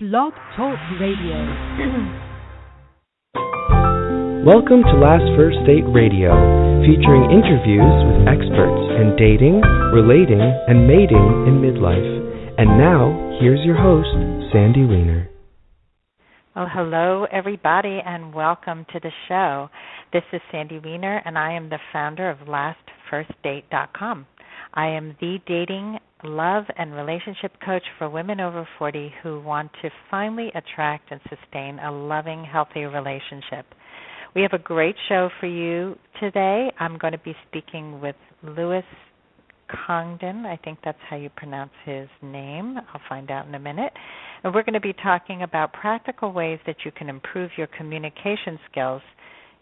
Blog Talk Radio. Welcome to Last First Date Radio, featuring interviews with experts in dating, relating, and mating in midlife. And now, here's your host, Sandy Weiner. Well, hello, everybody, and welcome to the show. This is Sandy Weiner, and I am the founder of LastFirstDate.com. I am the dating, love, and relationship coach for women over 40 who want to finally attract and sustain a loving, healthy relationship. We have a great show for you today. I'm going to be speaking with Congdon. I think that's how you pronounce his name. I'll find out in a minute. And we're going to be talking about practical ways that you can improve your communication skills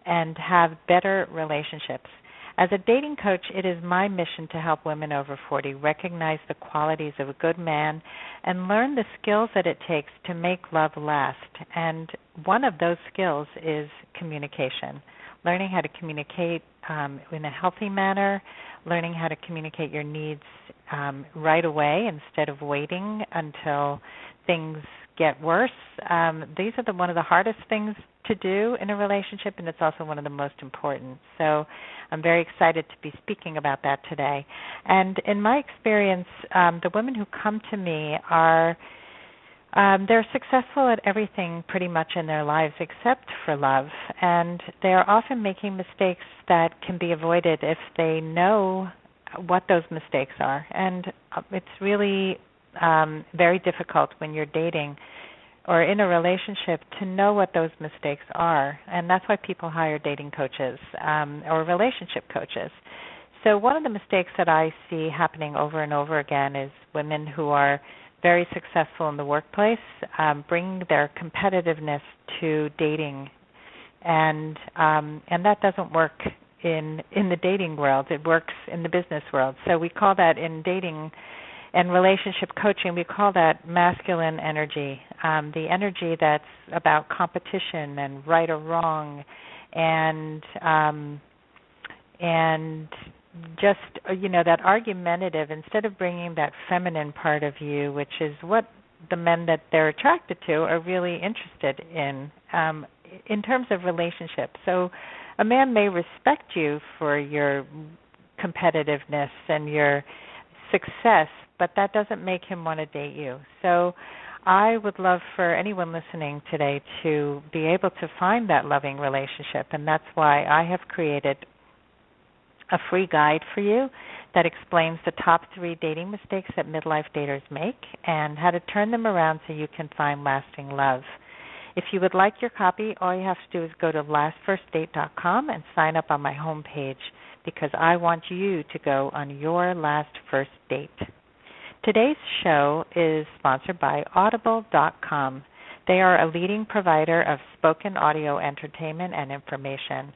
and have better relationships. As a dating coach, it is my mission to help women over 40 recognize the qualities of a good man and learn the skills that it takes to make love last. And one of those skills is communication, learning how to communicate in a healthy manner, learning how to communicate your needs right away instead of waiting until things get worse. These are one of the hardest things to do in a relationship, and it's also one of the most important. So I'm very excited to be speaking about that today. And in my experience, the women who come to me are they're successful at everything pretty much in their lives except for love, and they are often making mistakes that can be avoided if they know what those mistakes are. And it's really very difficult when you're dating or in a relationship to know what those mistakes are, and that's why people hire dating coaches or relationship coaches. So one of the mistakes that I see happening over and over again is women who are very successful in the workplace bring their competitiveness to dating, and that doesn't work in the dating world. It works in the business world. So we call that in dating and relationship coaching, we call that masculine energy, the energy that's about competition and right or wrong, and just, that argumentative, instead of bringing that feminine part of you, which is what the men that they're attracted to are really interested in terms of relationship. So a man may respect you for your competitiveness and your success, but that doesn't make him want to date you. So I would love for anyone listening today to be able to find that loving relationship, and that's why I have created a free guide for you that explains the top 3 dating mistakes that midlife daters make and how to turn them around so you can find lasting love. If you would like your copy, all you have to do is go to LastFirstDate.com and sign up on my homepage, because I want you to go on your last first date. Today's show is sponsored by Audible.com. They are a leading provider of spoken audio entertainment and information.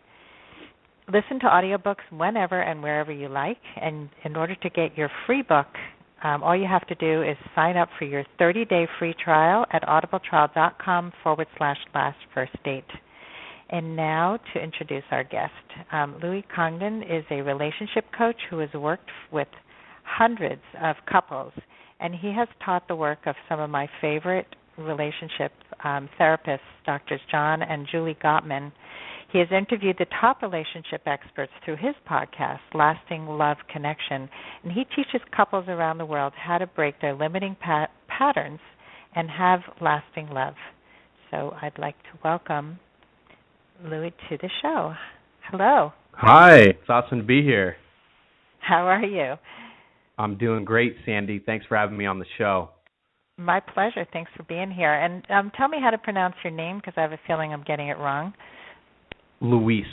Listen to audiobooks whenever and wherever you like, and in order to get your free book, all you have to do is sign up for your 30-day free trial at audibletrial.com/lastfirstdate. And now to introduce our guest. Julie Congdon is a relationship coach who has worked with hundreds of couples, and he has taught the work of some of my favorite relationship therapists, Drs. John and Julie Gottman. He has interviewed the top relationship experts through his podcast, LastingLoveConnection, and he teaches couples around the world how to break their limiting patterns and have lasting love. So I'd like to welcome Louis to the show. Hello. Hi, it's awesome to be here. How are you? I'm doing great, Sandy. Thanks for having me on the show. My pleasure. Thanks for being here. And tell me how to pronounce your name, because I have a feeling I'm getting it wrong. Luis.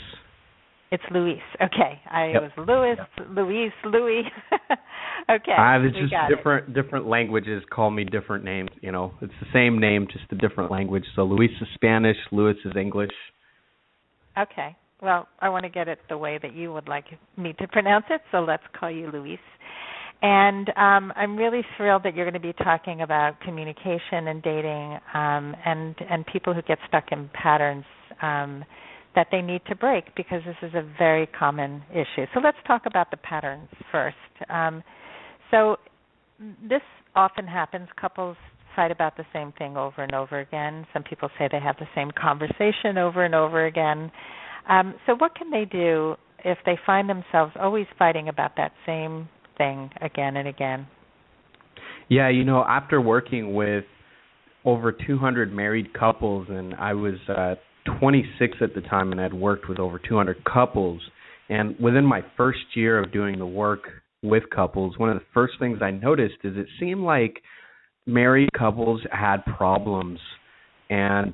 It's Luis. Okay. Yep. Was Louis, yep. Louis. Okay. It's just different languages call me different names. It's the same name, just a different language. So Luis is Spanish, Louis is English. Okay. Well, I want to get it the way that you would like me to pronounce it, so let's call you Luis. And I'm really thrilled that you're going to be talking about communication and dating and people who get stuck in patterns that they need to break, because this is a very common issue. So let's talk about the patterns first. So this often happens. Couples fight about the same thing over and over again. Some people say they have the same conversation over and over again. So what can they do if they find themselves always fighting about that same thing again and again? Yeah, after working with over 200 married couples, and I was 26 at the time, and I'd worked with over 200 couples, and within my first year of doing the work with couples, one of the first things I noticed is it seemed like married couples had problems, and,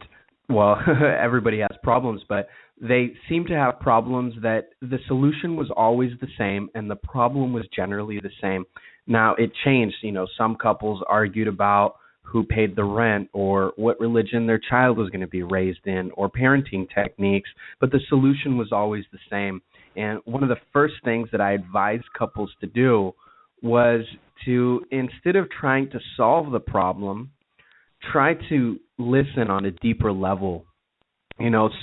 well, everybody has problems, but they seemed to have problems that the solution was always the same, and the problem was generally the same. Now, it changed. Some couples argued about who paid the rent or what religion their child was going to be raised in or parenting techniques, but the solution was always the same. And one of the first things that I advised couples to do was to, instead of trying to solve the problem, try to listen on a deeper level.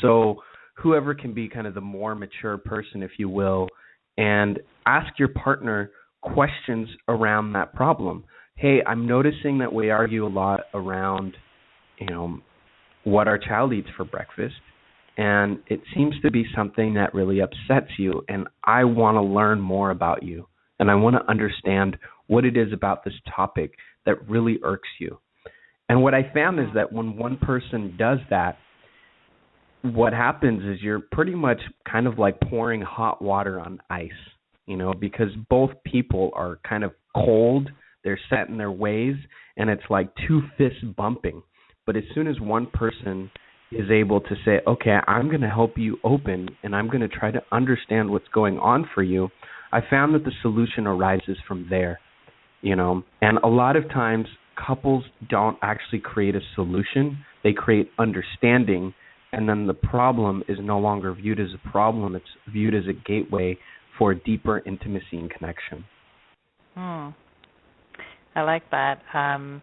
So whoever can be kind of the more mature person, if you will, and ask your partner questions around that problem. Hey, I'm noticing that we argue a lot around, what our child eats for breakfast, and it seems to be something that really upsets you, and I want to learn more about you, and I want to understand what it is about this topic that really irks you. And what I found is that when one person does that, what happens is you're pretty much kind of like pouring hot water on ice, because both people are kind of cold. They're set in their ways, and it's like two fists bumping. But as soon as one person is able to say, okay, I'm going to help you open, and I'm going to try to understand what's going on for you, I found that the solution arises from there, And a lot of times, couples don't actually create a solution. They create understanding, and then the problem is no longer viewed as a problem. It's viewed as a gateway for deeper intimacy and connection. I like that, and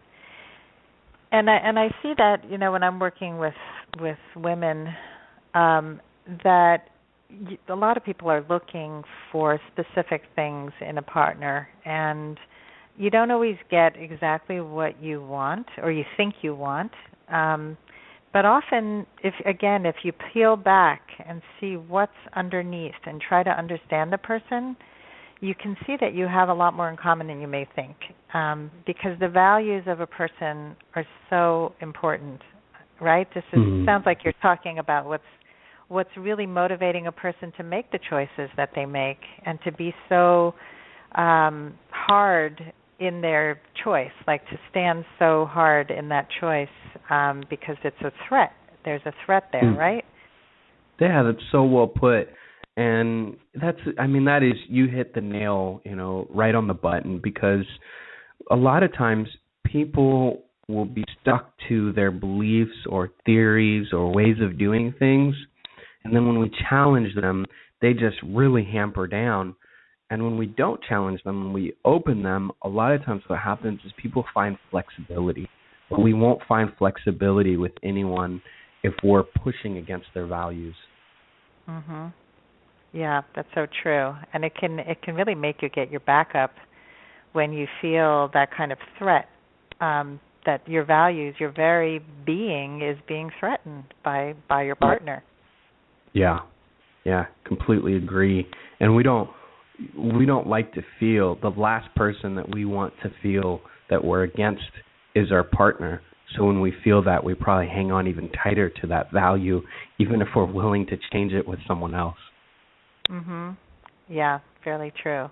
I see that when I'm working with women, that a lot of people are looking for specific things in a partner, and you don't always get exactly what you want or you think you want. But often, if you peel back and see what's underneath and try to understand the person, you can see that you have a lot more in common than you may think, because the values of a person are so important, right? This sounds like you're talking about what's really motivating a person to make the choices that they make and to be so hard in their choice, like to stand so hard in that choice because it's a threat. There's a threat there, right? Yeah, that's so well put. And that is, you hit the nail, right on the button, because a lot of times people will be stuck to their beliefs or theories or ways of doing things. And then when we challenge them, they just really hamper down. And when we don't challenge them, when we open them, a lot of times what happens is people find flexibility. But we won't find flexibility with anyone if we're pushing against their values. Mhm. Yeah, that's so true. And it can really make you get your back up when you feel that kind of threat, that your values, your very being is being threatened by your partner. Yeah, completely agree. And we don't like to feel, the last person that we want to feel that we're against is our partner. So when we feel that, we probably hang on even tighter to that value, even if we're willing to change it with someone else. Mhm. Yeah, fairly true.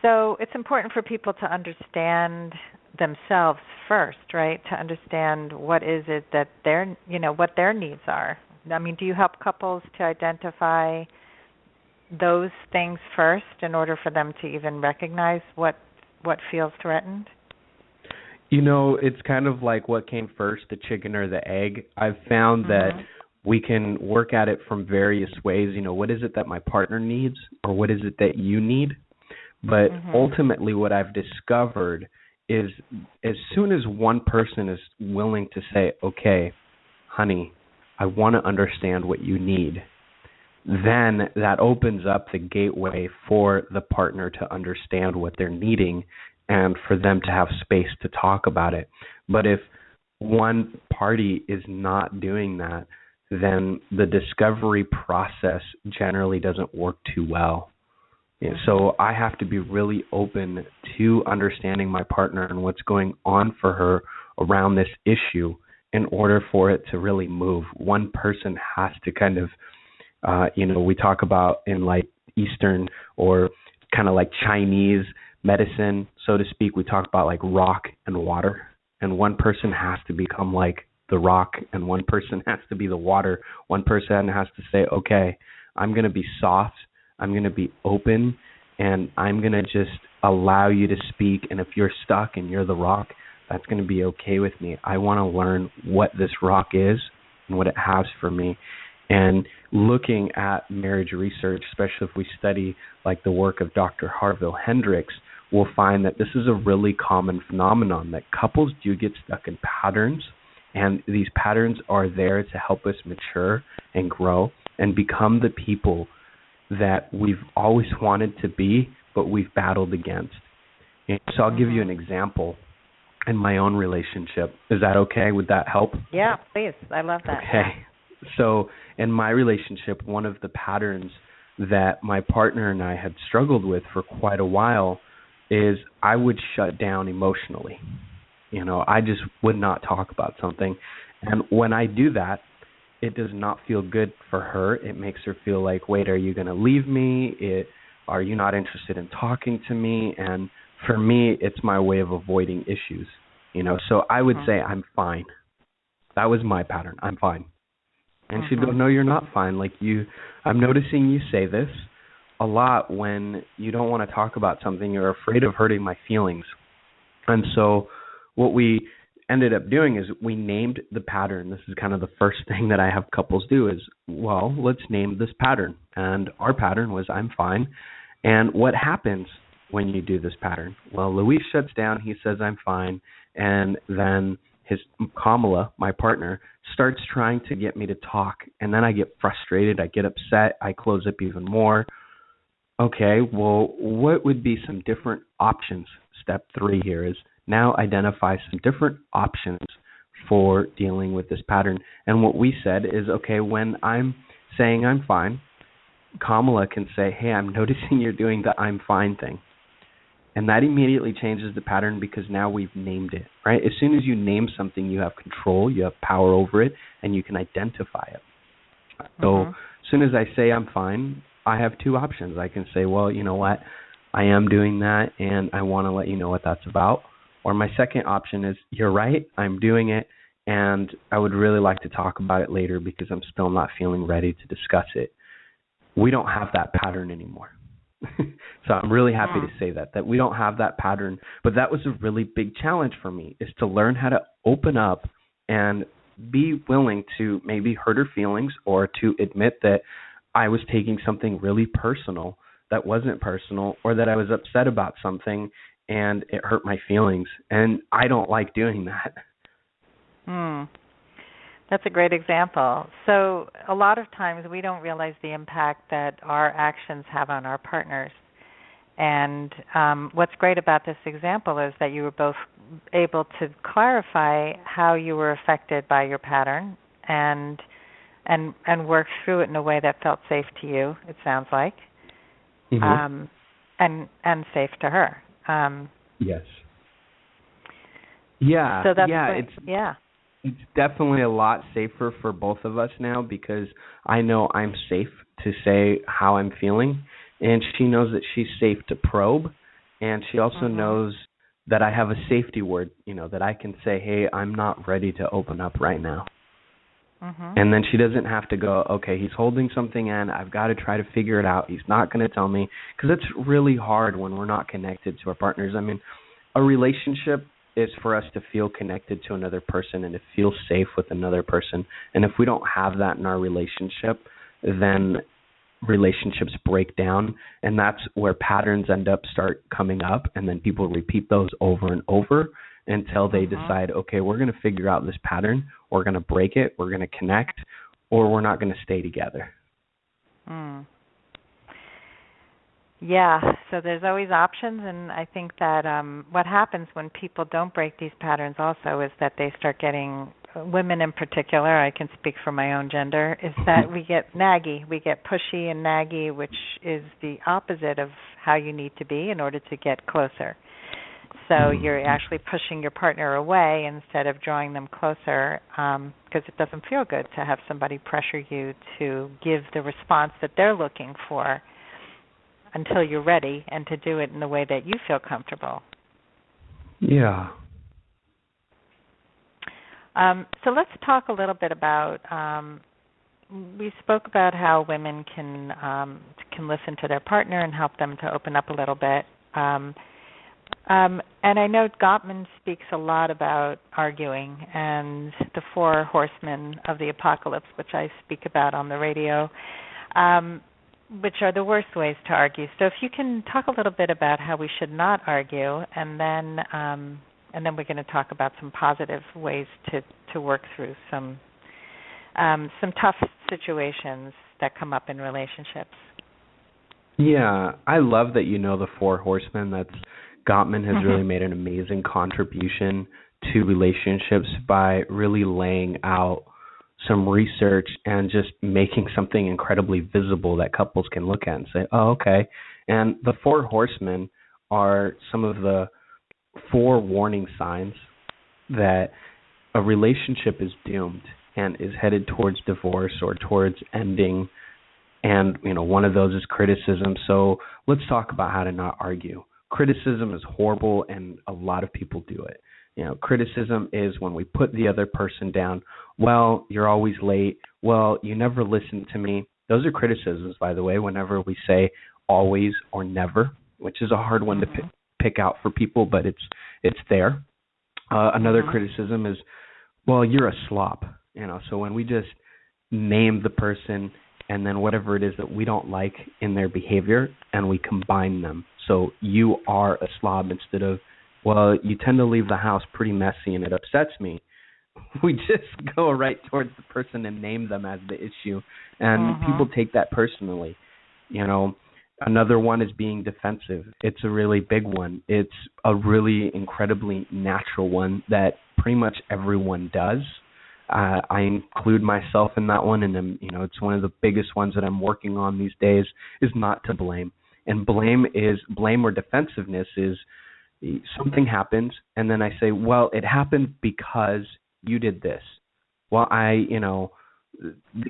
So it's important for people to understand themselves first, right? To understand what is it that what their needs are. I mean, do you help couples to identify those things first in order for them to even recognize what feels threatened? It's kind of like what came first, the chicken or the egg. I've found that we can work at it from various ways. What is it that my partner needs, or what is it that you need? But ultimately what I've discovered is as soon as one person is willing to say, okay, honey, I want to understand what you need, then that opens up the gateway for the partner to understand what they're needing. and for them to have space to talk about it. But if one party is not doing that, then the discovery process generally doesn't work too well. So I have to be really open to understanding my partner and what's going on for her around this issue in order for it to really move. One person has to kind of, we talk about in like Eastern or kind of like Chinese medicine, so to speak, we talk about like rock and water. And one person has to become like the rock and one person has to be the water. One person has to say, okay, I'm going to be soft, I'm going to be open, and I'm going to just allow you to speak. And if you're stuck and you're the rock, that's going to be okay with me. I want to learn what this rock is and what it has for me. And looking at marriage research, especially if we study like the work of Dr. Harville Hendricks, we'll find that this is a really common phenomenon, that couples do get stuck in patterns, and these patterns are there to help us mature and grow and become the people that we've always wanted to be, but we've battled against. And so I'll give you an example in my own relationship. Is that okay? Would that help? Yeah, please. I love that. Okay. So in my relationship, one of the patterns that my partner and I had struggled with for quite a while is I would shut down emotionally. I just would not talk about something. And when I do that, it does not feel good for her. It makes her feel like, wait, are you going to leave me? Are you not interested in talking to me? And for me, it's my way of avoiding issues. So I would say, I'm fine. That was my pattern. I'm fine. And she'd go, no, you're not fine. Like I'm noticing you say this a lot when you don't want to talk about something. You're afraid of hurting my feelings. And so what we ended up doing is we named the pattern. This is kind of the first thing that I have couples do is, well, let's name this pattern. And our pattern was, I'm fine. And what happens when you do this pattern? Well, Luis shuts down. He says, I'm fine. And then Kamala, my partner, starts trying to get me to talk. And then I get frustrated. I get upset. I close up even more. Okay, well, what would be some different options? Step 3 here is now identify some different options for dealing with this pattern. And what we said is, okay, when I'm saying I'm fine, Kamala can say, hey, I'm noticing you're doing the I'm fine thing. And that immediately changes the pattern because now we've named it, right? As soon as you name something, you have control, you have power over it, and you can identify it. So as soon as I say I'm fine, I have 2 options. I can say, well, you know what, I am doing that, and I want to let you know what that's about. Or my second option is, you're right, I'm doing it, and I would really like to talk about it later because I'm still not feeling ready to discuss it. We don't have that pattern anymore. So I'm really happy to say that we don't have that pattern. But that was a really big challenge for me, is to learn how to open up and be willing to maybe hurt her feelings or to admit that I was taking something really personal that wasn't personal, or that I was upset about something and it hurt my feelings. And I don't like doing that. That's a great example. So a lot of times we don't realize the impact that our actions have on our partners. And what's great about this example is that you were both able to clarify how you were affected by your pattern and work through it in a way that felt safe to you, it sounds like, and safe to her. Yes. Yeah. So that's It's definitely a lot safer for both of us now because I know I'm safe to say how I'm feeling, and she knows that she's safe to probe, and she also knows that I have a safety word, that I can say, hey, I'm not ready to open up right now. And then she doesn't have to go, okay, he's holding something in, I've got to try to figure it out, he's not going to tell me, because it's really hard when we're not connected to our partners. I mean, a relationship is for us to feel connected to another person and to feel safe with another person. And if we don't have that in our relationship, then relationships break down, and that's where patterns start coming up, and then people repeat those over and over until they decide, okay, we're going to figure out this pattern, we're going to break it, we're going to connect, or we're not going to stay together. Yeah, so there's always options, and I think that what happens when people don't break these patterns also is that they start getting, women in particular, I can speak for my own gender, is that we get naggy. We get pushy and naggy, which is the opposite of how you need to be in order to get closer. So you're actually pushing your partner away instead of drawing them closer, because it doesn't feel good to have somebody pressure you to give the response that they're looking for until you're ready, and to do it in the way that you feel comfortable. Yeah. So let's talk a little bit about, we spoke about how women can listen to their partner and help them to open up a little bit. And I know Gottman speaks a lot about arguing and the 4 horsemen of the apocalypse, which I speak about on the radio, which are the worst ways to argue. So if you can talk a little bit about how we should not argue, and then we're going to talk about some positive ways to work through some tough situations that come up in relationships. Yeah, I love that you know the 4 horsemen. Gottman has really made an amazing contribution to relationships by really laying out some research and just making something incredibly visible that couples can look at and say, oh, okay. And the 4 horsemen are some of the 4 warning signs that a relationship is doomed and is headed towards divorce or towards ending. And, one of those is criticism. So let's talk about how to not argue. Criticism is horrible, and a lot of people do it. Criticism is when we put the other person down. Well, you're always late. Well, you never listen to me. Those are criticisms, by the way, whenever we say always or never, which is a hard one to pick out for people, but it's there. Another criticism is, well, you're a slob. So when we just name the person and then whatever it is that we don't like in their behavior and we combine them. So you are a slob instead of, well, you tend to leave the house pretty messy and it upsets me. We just go right towards the person and name them as the issue. And people take that personally. Another one is being defensive. It's a really big one. It's a really incredibly natural one that pretty much everyone does. I include myself in that one, and it's one of the biggest ones that I'm working on these days, is not to blame. And blame or defensiveness is something happens, and then I say, well, it happened because you did this. Well, the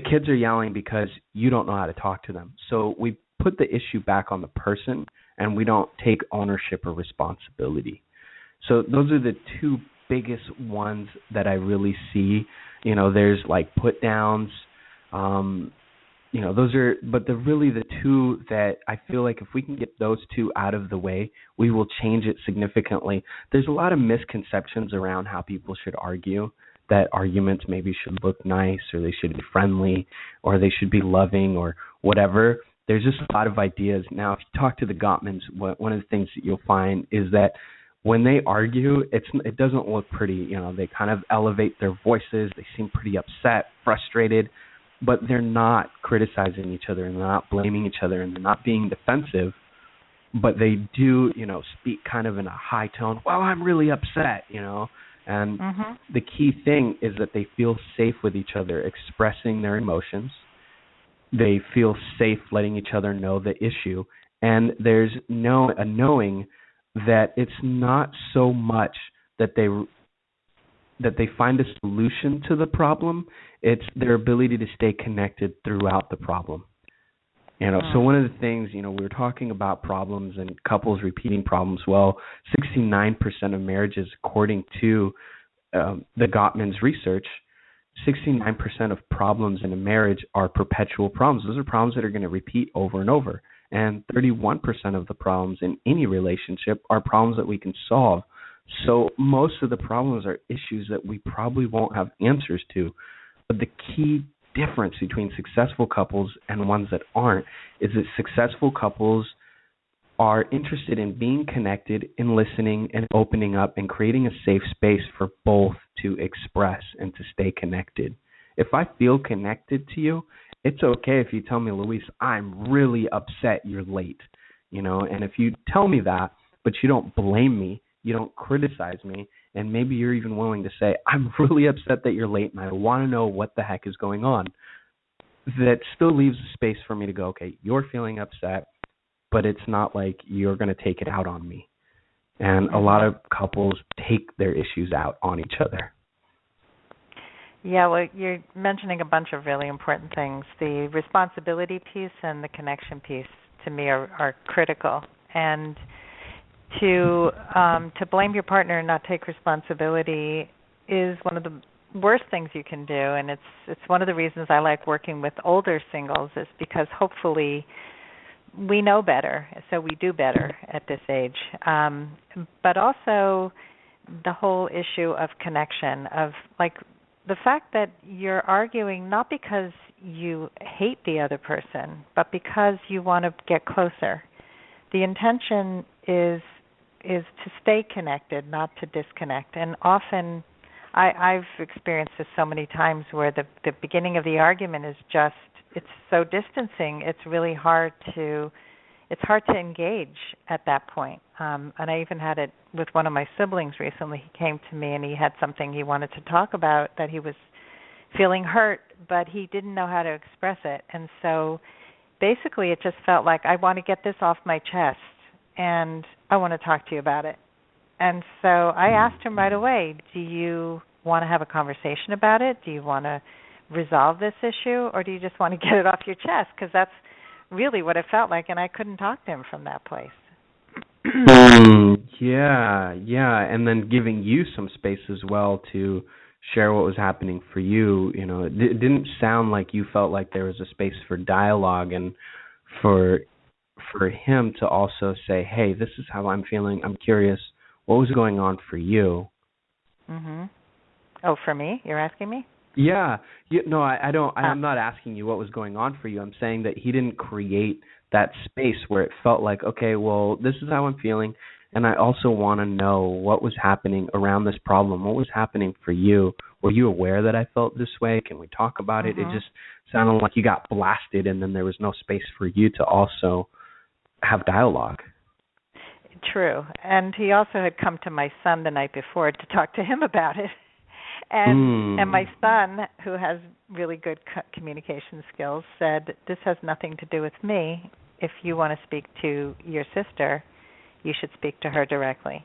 kids are yelling because you don't know how to talk to them. So we put the issue back on the person, and we don't take ownership or responsibility. So those are the 2 biggest ones that I really see. There's like put downs. Those are, but really the 2 that I feel like if we can get those 2 out of the way, we will change it significantly. There's a lot of misconceptions around how people should argue, that arguments maybe should look nice, or they should be friendly, or they should be loving, or whatever. There's just a lot of ideas. Now, if you talk to the Gottmans, one of the things that you'll find is that when they argue, it doesn't look pretty. They kind of elevate their voices. They seem pretty upset, frustrated, but they're not criticizing each other, and they're not blaming each other, and they're not being defensive. But they do, speak kind of in a high tone. Well, I'm really upset, And the key thing is that they feel safe with each other, expressing their emotions. They feel safe letting each other know the issue, and there's a knowing that it's not so much that they find a solution to the problem. It's their ability to stay connected throughout the problem. So one of the things, we were talking about problems and couples repeating problems. Well, 69% of marriages, according to the Gottman's research, 69% of problems in a marriage are perpetual problems. Those are problems that are going to repeat over and over. And 31% of the problems in any relationship are problems that we can solve. So most of the problems are issues that we probably won't have answers to. But the key difference between successful couples and ones that aren't is that successful couples are interested in being connected, in listening and opening up and creating a safe space for both to express and to stay connected. If I feel connected to you, it's okay if you tell me, Luis, I'm really upset you're late. and if you tell me that, but you don't blame me, you don't criticize me, and maybe you're even willing to say, I'm really upset that you're late and I want to know what the heck is going on, that still leaves a space for me to go, okay, you're feeling upset, but it's not like you're going to take it out on me. And a lot of couples take their issues out on each other. Yeah, well, you're mentioning a bunch of really important things. The responsibility piece and the connection piece, to me, are critical. And to blame your partner and not take responsibility is one of the worst things you can do. And it's one of the reasons I like working with older singles, is because hopefully we know better, so we do better at this age. But also the whole issue of connection, of like the fact that you're arguing not because you hate the other person, but because you want to get closer. The intention is to stay connected, not to disconnect. And often I've experienced this so many times where the beginning of the argument is just, it's so distancing, it's really hard to engage at that point. And I even had it with one of my siblings recently. He came to me and he had something he wanted to talk about, that he was feeling hurt, but he didn't know how to express it. And so basically it just felt like, I want to get this off my chest and I want to talk to you about it. And so I asked him right away, do you want to have a conversation about it? Do you want to resolve this issue, or do you just want to get it off your chest? Because that's really what it felt like, and I couldn't talk to him from that place. Yeah, and then giving you some space as well to share what was happening for you. It didn't sound like you felt like there was a space for dialogue, and for him to also say, hey, this is how I'm feeling, I'm curious, what was going on for you? Oh, for me? You're asking me? Yeah. No, I don't. I'm not asking you what was going on for you. I'm saying that he didn't create that space where it felt like, okay, well, this is how I'm feeling, and I also want to know what was happening around this problem. What was happening for you? Were you aware that I felt this way? Can we talk about it? It just sounded like you got blasted, and then there was no space for you to also have dialogue. True. And he also had come to my son the night before to talk to him about it. And my son, who has really good communication skills, said, this has nothing to do with me. If you want to speak to your sister, you should speak to her directly.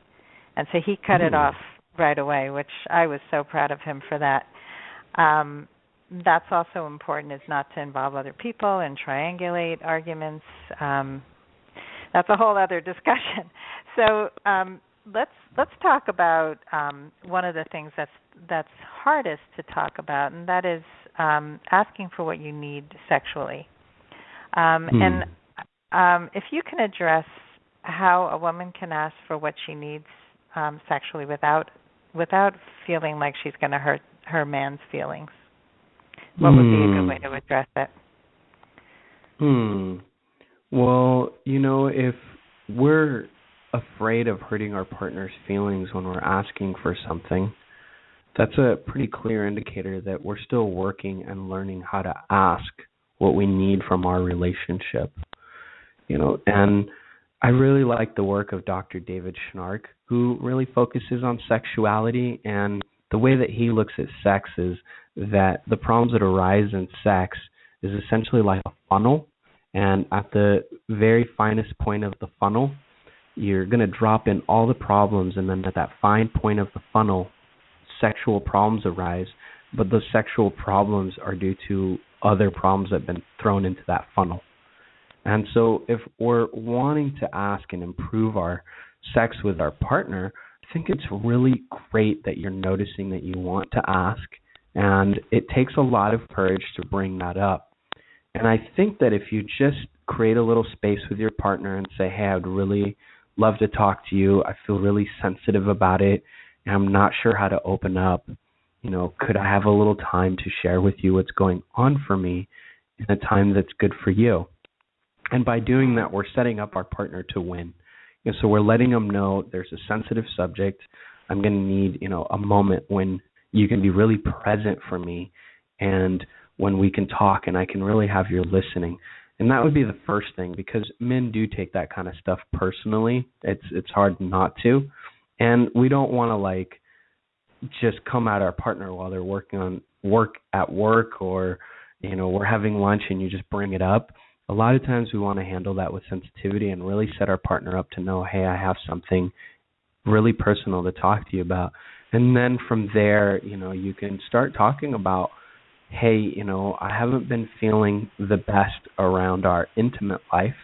And so he cut it off right away, which I was so proud of him for that. That's also important, is not to involve other people and triangulate arguments. That's a whole other discussion. So let's talk about one of the things that's hardest to talk about, and that is asking for what you need sexually. And if you can address how a woman can ask for what she needs sexually without feeling like she's going to hurt her man's feelings, what would be a good way to address it? Well, if we're afraid of hurting our partner's feelings when we're asking for something, that's a pretty clear indicator that we're still working and learning how to ask what we need from our relationship. And I really like the work of Dr. David Schnark, who really focuses on sexuality, and the way that he looks at sex is that the problems that arise in sex is essentially like a funnel, and at the very finest point of the funnel, you're going to drop in all the problems, and then at that fine point of the funnel, sexual problems arise, but those sexual problems are due to other problems that have been thrown into that funnel. And so if we're wanting to ask and improve our sex with our partner, I think it's really great that you're noticing that you want to ask, and it takes a lot of courage to bring that up. And I think that if you just create a little space with your partner and say, hey, I would really love to talk to you, I feel really sensitive about it, and I'm not sure how to open up, could I have a little time to share with you what's going on for me in a time that's good for you? And by doing that, we're setting up our partner to win. So we're letting them know there's a sensitive subject. I'm going to need, a moment when you can be really present for me, and when we can talk and I can really have your listening. And that would be the first thing, because men do take that kind of stuff personally. It's hard not to. And we don't want to like just come at our partner while they're working on work at work, or, you know, we're having lunch and you just bring it up. A lot of times we want to handle that with sensitivity and really set our partner up to know, hey, I have something really personal to talk to you about. And then from there, you know, you can start talking about, hey, you know, I haven't been feeling the best around our intimate life,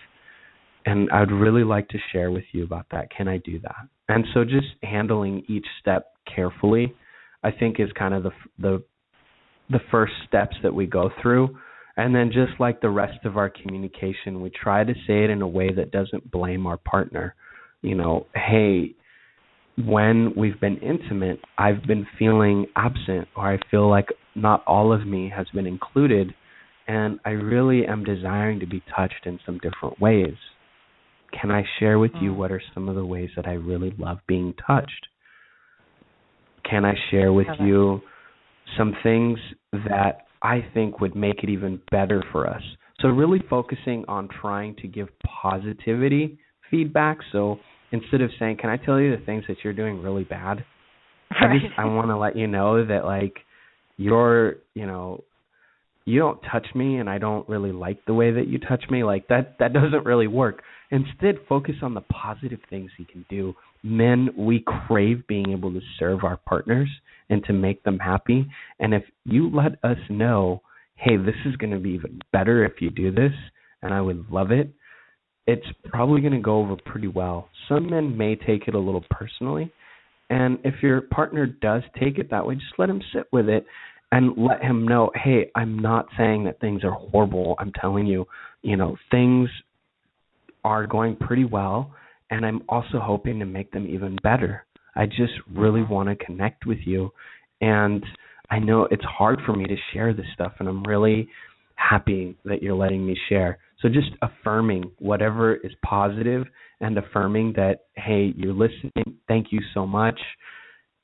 and I'd really like to share with you about that. Can I do that? And so just handling each step carefully, I think, is kind of the first steps that we go through. And then just like the rest of our communication, we try to say it in a way that doesn't blame our partner. You know, hey, when we've been intimate, I've been feeling absent, or I feel like not all of me has been included, and I really am desiring to be touched in some different ways. Can I share with you what are some of the ways that I really love being touched? Can I share with you some things that I think would make it even better for us? So really focusing on trying to give positivity feedback. So instead of saying, can I tell you the things that you're doing really bad? Right. I want to let you know that, like, you don't touch me, and I don't really like the way that you touch me. Like, that doesn't really work. Instead, focus on the positive things he can do. Men, we crave being able to serve our partners and to make them happy. And if you let us know, hey, this is going to be even better if you do this, and I would love it, it's probably going to go over pretty well. Some men may take it a little personally, and if your partner does take it that way, just let him sit with it and let him know, hey, I'm not saying that things are horrible. I'm telling you, you know, things are going pretty well, and I'm also hoping to make them even better. I just really want to connect with you, and I know it's hard for me to share this stuff, and I'm really happy that you're letting me share. So just affirming whatever is positive, and affirming that, hey, you're listening. Thank you so much.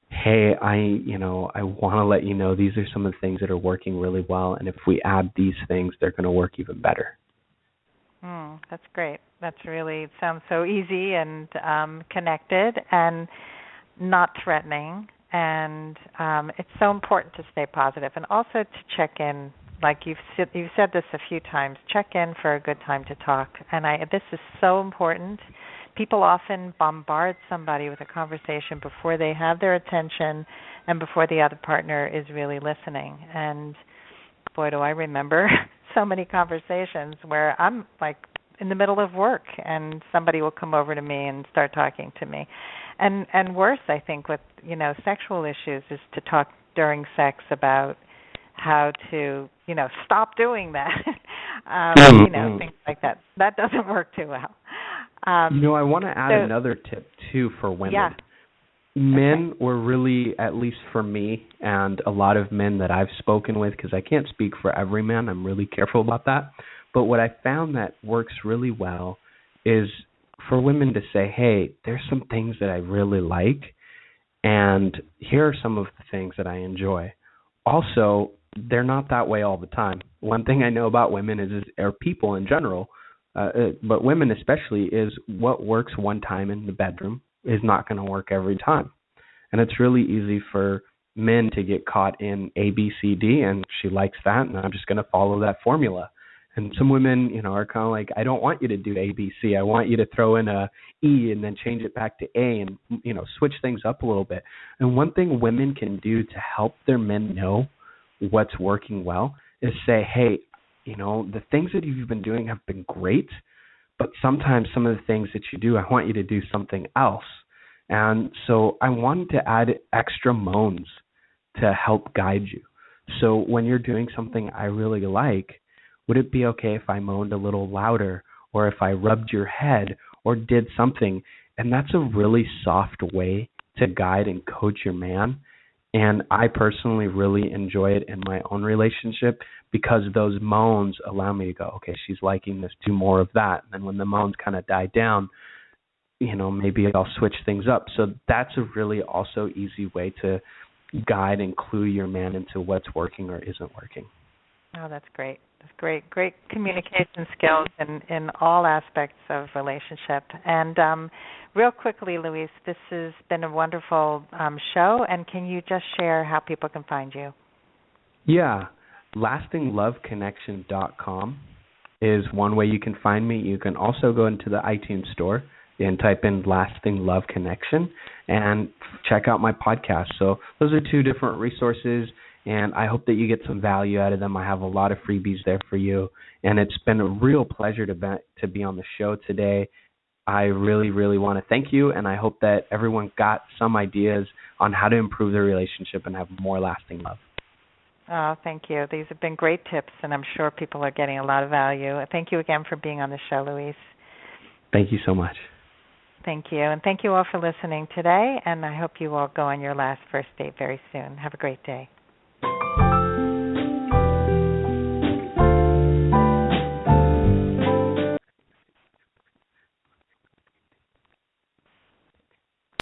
Hey, I want to let you know these are some of the things that are working really well, and if we add these things, they're going to work even better. That's great. That's really, it sounds so easy and connected and not threatening. And it's so important to stay positive, and also to check in. Like you've said this a few times, check in for a good time to talk. And this is so important. People often bombard somebody with a conversation before they have their attention and before the other partner is really listening. And boy, do I remember so many conversations where I'm like in the middle of work and somebody will come over to me and start talking to me. And worse, I think, with, you know, sexual issues is to talk during sex about how to, you know, stop doing that. You know, things like that. That doesn't work too well. You know, I want to add another tip, too, for women. Yeah. Men were really, at least for me and a lot of men that I've spoken with, because I can't speak for every man, I'm really careful about that. But what I found that works really well is for women to say, hey, there's some things that I really like, and here are some of the things that I enjoy. Also, they're not that way all the time. One thing I know about women or people in general, but women especially, is what works one time in the bedroom is not going to work every time. And it's really easy for men to get caught in A, B, C, D, and she likes that, and I'm just going to follow that formula. And some women, you know, are kind of like, I don't want you to do A, B, C. I want you to throw in a E and then change it back to A and, you know, switch things up a little bit. And one thing women can do to help their men know what's working well is say, hey, you know, the things that you've been doing have been great, but sometimes some of the things that you do, I want you to do something else. And so I wanted to add extra moans to help guide you. So when you're doing something I really like, would it be okay if I moaned a little louder, or if I rubbed your head or did something? And that's a really soft way to guide and coach your man. And I personally really enjoy it in my own relationship, because those moans allow me to go, okay, she's liking this, do more of that. And then when the moans kind of die down, you know, maybe I'll switch things up. So that's a really also easy way to guide and clue your man into what's working or isn't working. Oh, that's great. That's great. Great communication skills in all aspects of relationship. And real quickly, Luis, this has been a wonderful show. And can you just share how people can find you? Yeah. LastingLoveConnection.com is one way you can find me. You can also go into the iTunes store and type in Lasting Love Connection and check out my podcast. So those are two different resources, and I hope that you get some value out of them. I have a lot of freebies there for you, and it's been a real pleasure to be on the show today. I really, really want to thank you, and I hope that everyone got some ideas on how to improve their relationship and have more lasting love. Oh, thank you. These have been great tips, and I'm sure people are getting a lot of value. Thank you again for being on the show, Luis. Thank you so much. Thank you. And thank you all for listening today, and I hope you all go on your last first date very soon. Have a great day.